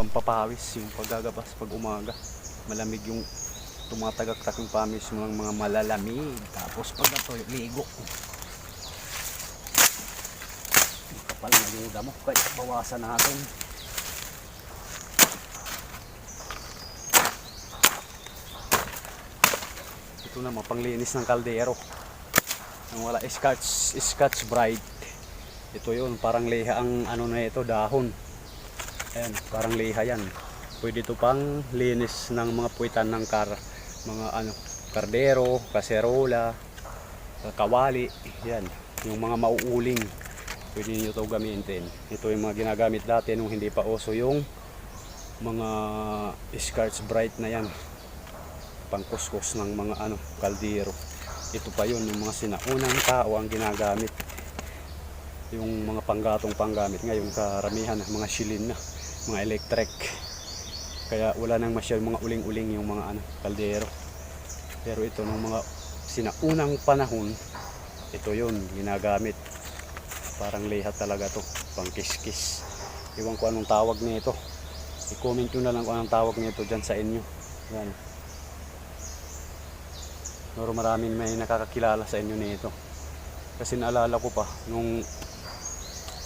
pampapawis yung paggagabas pag umaga. Malamig yung tumatagaktak yung pamis ng mga malalamig. Tapos pag ito yung ligo, kapal na yung damo, kaya bawasan natin. Ito naman panglinis ng kaldero. Ang wala Scotch Brite. Ito yun, parang liha ang ano na ito, dahon. Ayan, parang liha yan. Pwede ito pang linis ng mga puwitan ng mga kardero, kaserola, kawali. Yan, yung mga mauuling. Pwede niyo ito gamitin. Ito yung mga ginagamit dati nung hindi pa uso yung mga Scotch Brite na yan. Pangkuskus ng mga kaldero. Ito pa yun, yung mga sinaunang tao ang ginagamit. Yung mga panggatong panggamit ngayon karamihan mga shilin na, mga electric. Kaya wala nang masyadong mga uling-uling yung mga kaldero. Pero ito nung mga sinaunang panahon, ito yun ginagamit. Parang lihat talaga to, pangkiskis. Iwan ko anong tawag nito. I-comment nyo na lang kung anong tawag nito dyan sa inyo. Yan. Pero maraming may nakakakilala sa inyo nito. Kasi naalala ko pa nung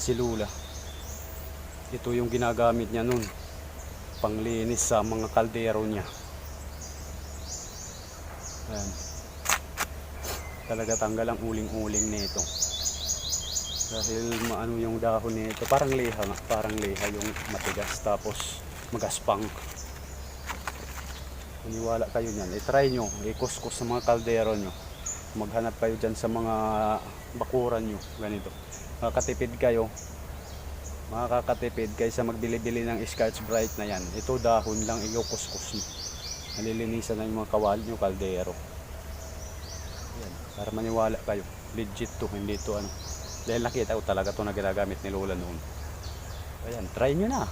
si Lula, ito yung ginagamit niya nun, panglinis sa mga kaldero niya. Ayan. Talaga tanggal ang uling-uling nito. Dahil maano yung dahon nito, parang liha nga, parang liha yung matigas tapos magaspang. Maniwala kayo niyan, i-try nyo, i-kuskus sa mga kaldero nyo. Maghanap kayo dyan sa mga bakuran nyo, ganito. Makakatipid kayo kaysa magbili-bili ng Scotch Brite na yan. Ito dahon lang, i-kuskus nyo. Nalilinisan na yung mga kawali nyo, kaldero. Yan, para maniwala kayo, legit to, hindi to dahil nakita ko talaga to na ginagamit ni Lola noon. Ayan, try nyo na.